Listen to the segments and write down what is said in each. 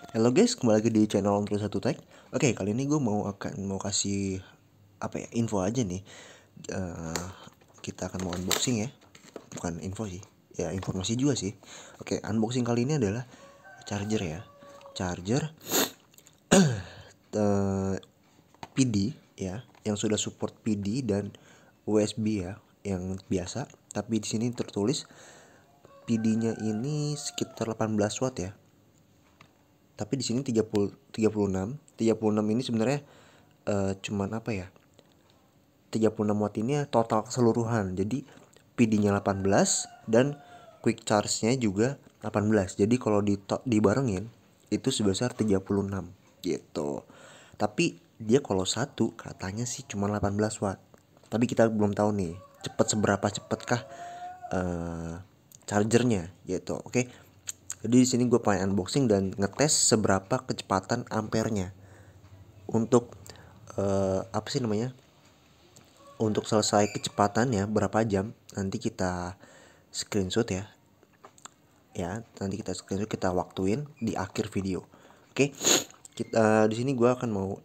Halo guys, kembali lagi di channel Om Terus Satu Tech. Oke, kali ini gue mau kasih info aja nih. Kita akan mau unboxing ya, bukan info sih, ya informasi juga sih. Oke, unboxing kali ini adalah charger ya, charger PD ya, yang sudah support PD dan USB ya, yang biasa. Tapi di sini tertulis PD-nya ini sekitar 18 watt ya. Tapi di sini 36 ini sebenarnya cuman 36 watt ini total keseluruhan. Jadi PD-nya 18 dan quick charge-nya juga 18. Jadi kalau dibarengin itu sebesar 36 gitu. Tapi dia kalau satu katanya sih cuma 18 watt. Tapi kita belum tahu nih seberapa cepatkah chargernya gitu. Oke. Jadi di sini gue pengen unboxing dan ngetes seberapa kecepatan ampernya untuk untuk selesai kecepatannya berapa jam. Nanti kita screenshot ya. Nanti kita screenshot, kita waktuin di akhir video. Oke. Di sini gue akan mau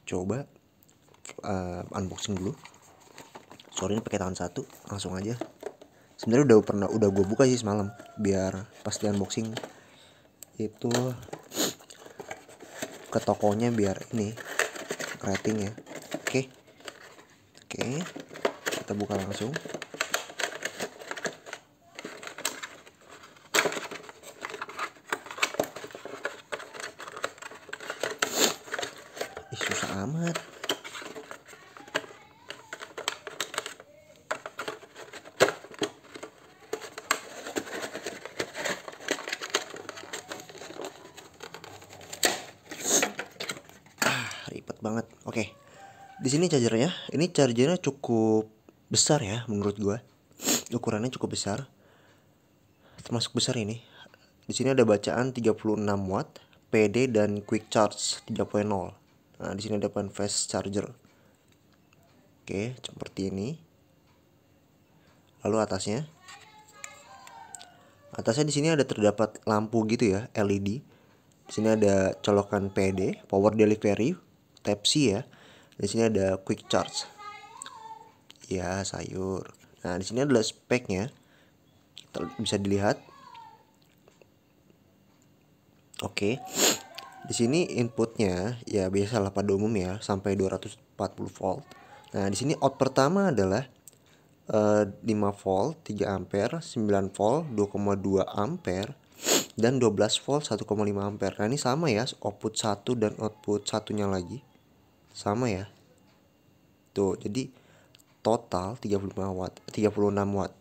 coba unboxing dulu. Sorry ini pakai tangan satu, langsung aja. Sebenarnya udah gue buka sih semalam, biar pas di unboxing itu ke tokonya biar ini rating ya. Oke, kita buka langsung. Susah amat. Ribet banget. Oke. Di sini chargernya. Ini chargernya cukup besar ya menurut gua. Ukurannya cukup besar. Termasuk besar ini. Di sini ada bacaan 36 watt, PD dan quick charge 3.0. Nah, di sini ada fast charger. Oke, seperti ini. Lalu atasnya di sini ada terdapat lampu gitu ya, LED. Di sini ada colokan PD, power delivery, Type C ya. Di sini ada quick charge. Ya, sayur. Nah, di sini adalah speknya. Bisa dilihat. Oke. Di sini inputnya ya biasalah pada umum ya, sampai 240 volt. Nah, di sini out pertama adalah 5 volt 3 ampere, 9 volt 2,2 ampere, dan 12 volt 1,5 ampere. Nah, ini sama ya, output 1 dan output satunya lagi sama ya. Tuh, jadi total 35 watt, 36 watt.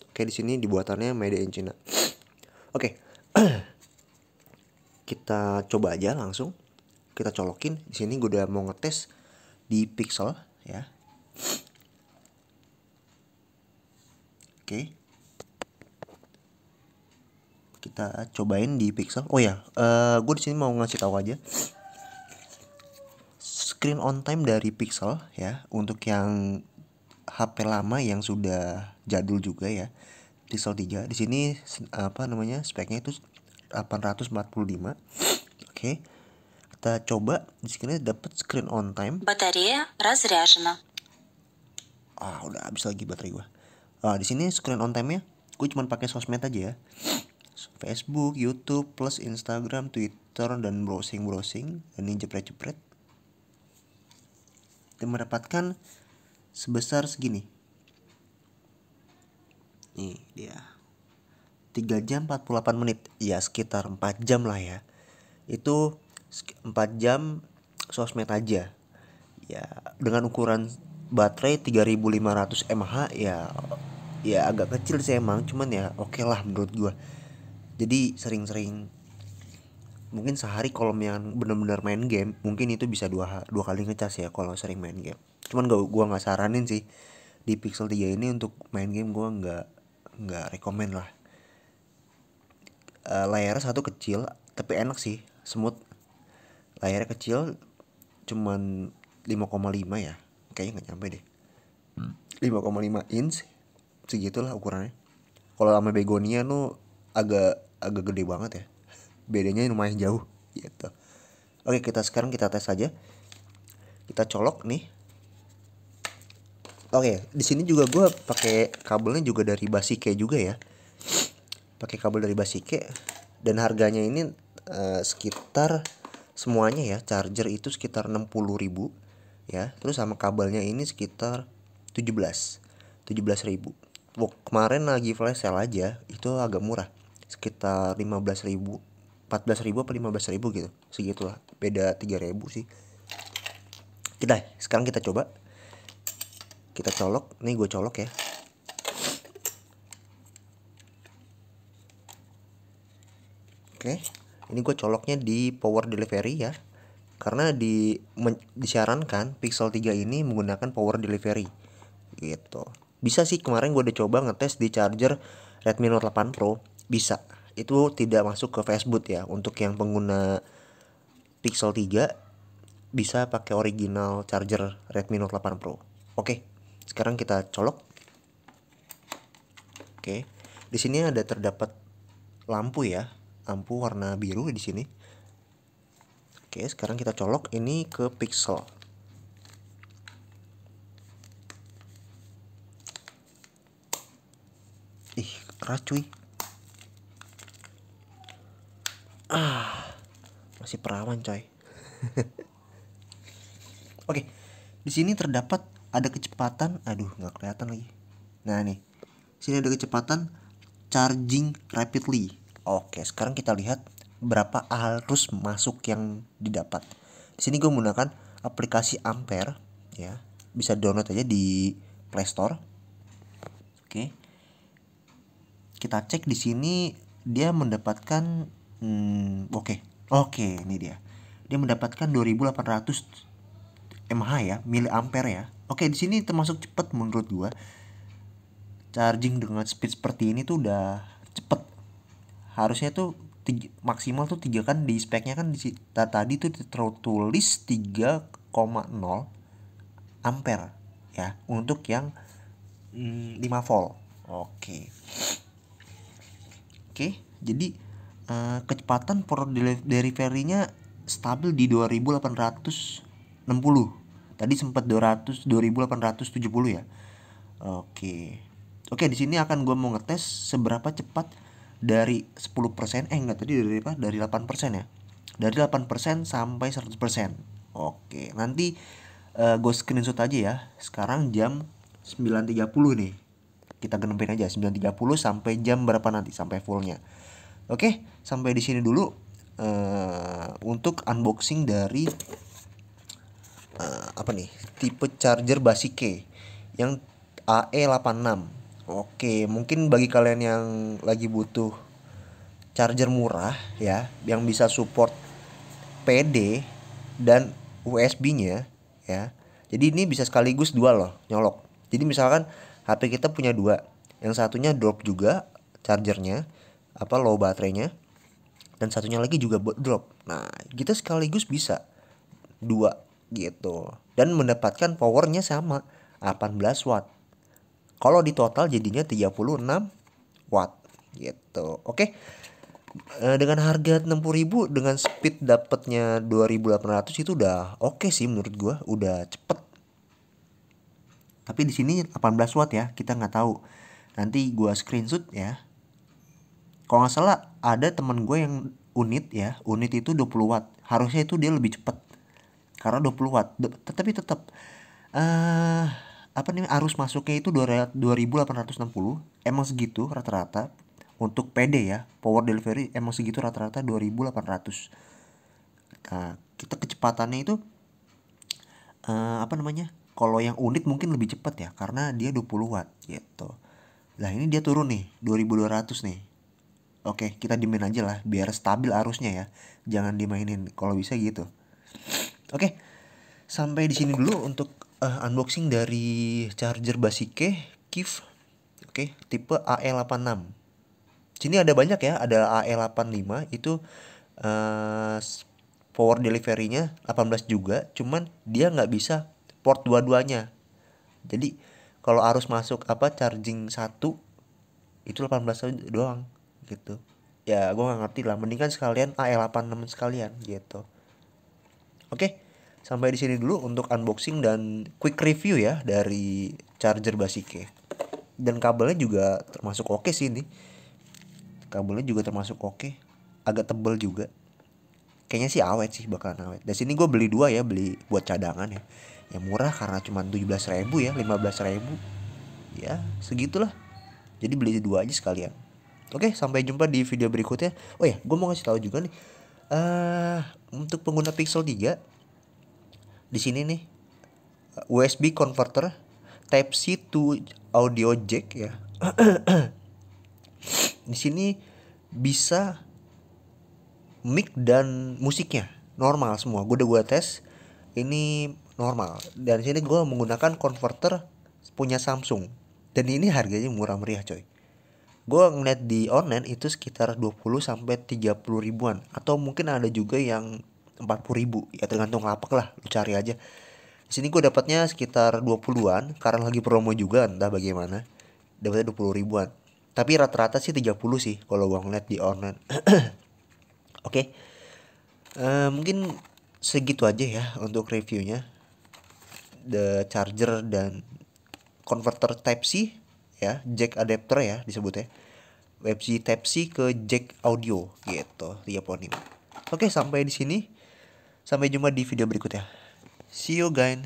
Oke, di sini dibuatannya made in China. Oke. Kita coba aja langsung. Kita colokin. Di sini gue udah mau ngetes di Pixel ya. Oke. Kita cobain di Pixel. Oh ya, gue di sini mau ngasih tahu aja. Screen on time dari Pixel ya, untuk yang HP lama yang sudah jadul juga ya. Pixel 3. Di sini speknya itu 845. Oke. Kita coba di sini dapat screen on time. Bateria разряжена. Udah habis lagi baterai gua. Di sini screen on time-nya gue cuma pakai sosmed aja ya. Facebook, YouTube, plus Instagram, Twitter, dan browsing dan ini jepret. Dan mendapatkan sebesar segini. Nih dia. 3 jam 48 menit. Ya sekitar 4 jam lah ya. Itu 4 jam sosmed aja. Ya dengan ukuran baterai 3500 mAh ya agak kecil sih emang, cuman ya oke lah menurut gua. Jadi sering-sering, mungkin sehari kalau yang benar-benar main game mungkin itu bisa dua kali ngecas ya kalau sering main game. Cuman gua nggak saranin sih di Pixel 3 ini untuk main game. Gua nggak rekomen lah. Layarnya satu kecil tapi enak sih, smooth. Layarnya kecil, cuman 5,5 ya, kayaknya nggak nyampe deh. 5,5 inch segitulah ukurannya. Kalau sama Begonia agak gede banget ya, bedanya lumayan jauh. gitu. Oke, sekarang kita tes aja. Kita colok nih. Oke, di sini juga gue pakai kabelnya juga dari Basike juga ya. Pakai kabel dari Basike, dan harganya ini sekitar semuanya ya, charger itu sekitar 60.000 ya. Terus sama kabelnya ini sekitar 17.000. Kemarin lagi flash sale aja, itu agak murah. Sekitar 15.000, 14.000 apa 15.000 gitu. Segitulah. Beda 3.000 sih. Sekarang kita coba. Kita colok. Nih gue colok ya. Oke. Ini gue coloknya di power delivery ya. Karena disyarankan Pixel 3 ini menggunakan power delivery gitu. Bisa sih, kemarin gue udah coba ngetes di charger Redmi Note 8 Pro, bisa. Itu tidak masuk ke Facebook ya. Untuk yang pengguna Pixel 3 bisa pakai original charger Redmi Note 8 Pro. Oke, sekarang kita colok. Oke, di sini ada terdapat lampu ya, lampu warna biru di sini. Oke, sekarang kita colok ini ke Pixel. Ih, keras cuy. Masih perawan coy. Oke, di sini terdapat ada kecepatan, aduh nggak kelihatan lagi. Nah nih, sini ada kecepatan charging rapidly. Oke, sekarang kita lihat berapa arus masuk yang didapat. Di sini gue menggunakan aplikasi Ampere ya, bisa download aja di Play Store. Oke, kita cek di sini dia mendapatkan oke, ini dia mendapatkan 2800 mAh ya, miliampere ya. Oke, di sini termasuk cepat menurut gua. Charging dengan speed seperti ini tuh udah cepet. Harusnya tuh maksimal tuh 3, kan di speknya kan tadi tuh tertulis 3,0 ampere ya untuk yang 5 volt. Oke. Oke, jadi kecepatan power delivery-nya stabil di 2860. Tadi sempat 2870 ya. Oke. Oke, di sini akan gue mau ngetes seberapa cepat dari 10%, enggak, tadi dari apa? Dari 8% ya. Dari 8% sampai 100%. Oke, nanti gue screenshot aja ya. Sekarang jam 9.30 nih. Kita genepin aja 9.30 sampai jam berapa nanti sampai fullnya. Oke, sampai di sini dulu untuk unboxing dari apa nih? Tipe charger Basike yang AE86. Oke, mungkin bagi kalian yang lagi butuh charger murah ya, yang bisa support PD dan USB-nya ya. Jadi ini bisa sekaligus dua loh, nyolok. Jadi misalkan HP kita punya dua, yang satunya drop juga chargernya, low baterainya, dan satunya lagi juga drop. Nah, kita sekaligus bisa dua gitu, dan mendapatkan powernya sama 18 watt. Kalau di total jadinya 36 watt gitu. Oke. Dengan harga 60.000 dengan speed dapatnya 2.800 itu udah oke sih menurut gua, udah cepet. Tapi di sini 18 watt ya, kita nggak tahu. Nanti gua screenshot ya. Kalau nggak salah ada teman gue yang unit ya, unit itu 20 watt. Harusnya itu dia lebih cepet karena 20 watt. Tetapi tetap arus masuknya itu 2.860. Emang segitu rata-rata untuk PD ya, power delivery emang segitu rata-rata 2.800. Nah, kita kecepatannya itu kalau yang unit mungkin lebih cepat ya karena dia 20 watt gitu. Lah ini dia turun nih 2.200 nih. Oke, kita dimain aja lah biar stabil arusnya ya. Jangan dimainin kalau bisa gitu. Oke. Sampai di sini dulu untuk unboxing dari charger Basike Kif. Oke, tipe AE86. Sini ada banyak ya, ada AE85 itu power delivery-nya 18 juga, cuman dia nggak bisa port dua-duanya. Jadi kalau arus masuk charging 1 itu 18 doang gitu. ya gue nggak ngerti lah, mendingan sekalian AL86 sekalian gitu. Oke, sampai di sini dulu untuk unboxing dan quick review ya dari charger Basike. Dan kabelnya juga termasuk oke sih ini. Kabelnya juga termasuk oke. Agak tebel juga. Kayaknya sih awet sih, bakalan awet. Dan sini gue beli dua ya, beli buat cadangan ya. Ya murah karena cuma 17.000 ya, 15.000. Ya segitulah. Jadi beli dua aja sekalian. Oke, sampai jumpa di video berikutnya. Oh ya, gue mau ngasih tahu juga nih. Untuk pengguna Pixel 3 di sini nih, USB converter Type C to audio jack ya. Di sini bisa mic dan musiknya normal semua. Gue tes, ini normal. Dan di sini gue menggunakan converter punya Samsung. Dan ini harganya murah meriah coy. Gue ngeliat di online itu sekitar 20 sampai 30 ribuan, atau mungkin ada juga yang 40 ribu. Ya tergantung lapak lah, lu cari aja. Di sini gue dapatnya sekitar 20-an karena lagi promo juga, entah bagaimana. Dapatnya 20 ribuan. Tapi rata-rata sih 30 sih kalau gue ngeliat di online. Oke. Mungkin segitu aja ya untuk reviewnya. The charger dan converter Type C ya, jack adapter ya disebutnya. USB Type C ke jack audio gitu, 3.5. Oke, sampai di sini. Sampai jumpa di video berikutnya. See you guys.